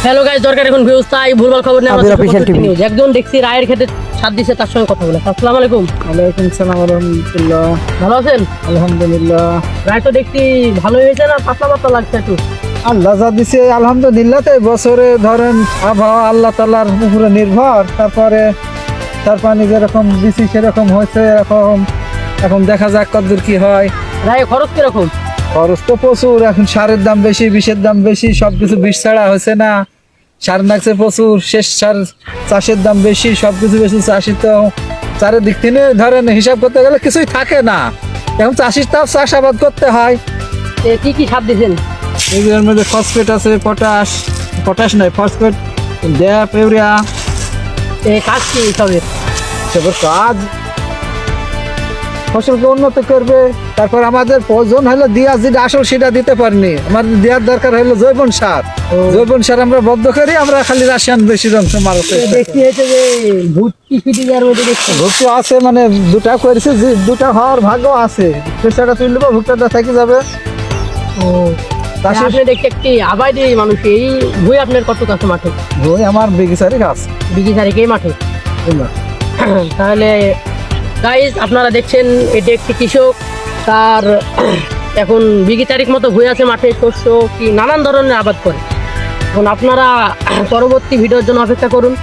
Hello guys, দরকার এখন views তাই ভুলভাল খবর নেই। আমাদের official TV একজন দেখছি রায়ের খেতে সাথ দিছে, তার সঙ্গে কথা বলে। আসসালামু আলাইকুম। ওয়ালাইকুম আসসালাম ওয়া রাহমাতুল্লাহ। ভালো আছেন? আলহামদুলিল্লাহ। রায় তো দেখছি ভালো হয়েছে না পাতলা পাতলা লাগছে একটু? আল্লাহ যা দিছে আলহামদুলিল্লাহ। তো এই বছরে ধরেন আবহাওয়া আল্লাহ তাআলার উপরে নির্ভর, তারপরে তার পানি যেরকম দিছি সেরকম হয়েছে। এখন দেখা যাক কতদূর কি হয়। রায়ে খরচ কিরকম? খরচ তো প্রচুর, এখন সারের দাম বেশি, বিষের দাম বেশি, সবকিছু বিষ ছাড়া হয়েছে না। সার লাগছে প্রচুর, শেষ সার, চাষের দাম বেশি, সবকিছু বেশি। চাষি তো চারিদিক থেকে ধরেন হিসাব করতে গেলে কিছুই থাকে না। এখন চাষির তাও চাষাবাদ করতে হয়। কি কি সার দিছেন? এগুলোর মধ্যে ফসফেট আছে, পটাশ নয় ফসফেট, ড্যাপ, ইউরিয়া। কাজ কি সবের? সেসব কাজ ফসলকে উন্নত করবে। তারপর আমাদের প্রয়োজন হলো দিয়া, যেটা আসল সেটা দিতে পারিনি। আমাদের দেওয়ার দরকার হলো জৈবন সার। জৈবন সার আমরা বদ্ধ করি, আমরা খালি রাসায়ন বেশি অংশ মারতে দেখছি হচ্ছে যে ভুট্টি ফিটিংয়ের মধ্যে দেখছি ভুট্টা আছে, মানে দুটা করেছে, যে দুটা হওয়ার ভাগ্য আছে। পেশাটা তুলে নেবো, ভুট্টাটা থেকে যাবে। চাষি আপনি দেখছি একটি আবাদি মানুষ, এই ভুই আপনার কত কাছে মাঠে? ওই আমার বেগিসারি গাছ। বিঘি তারিখেই মাঠে। তাহলে গাইজ আপনারা দেখছেন, এটি একটি কৃষক, তার এখন বিঘি তারিখ মতো হয়ে আছে মাঠে, শস্য কি নানান ধরনের আবাদ করে। এখন আপনারা পরবর্তী ভিডিওর জন্য অপেক্ষা করুন।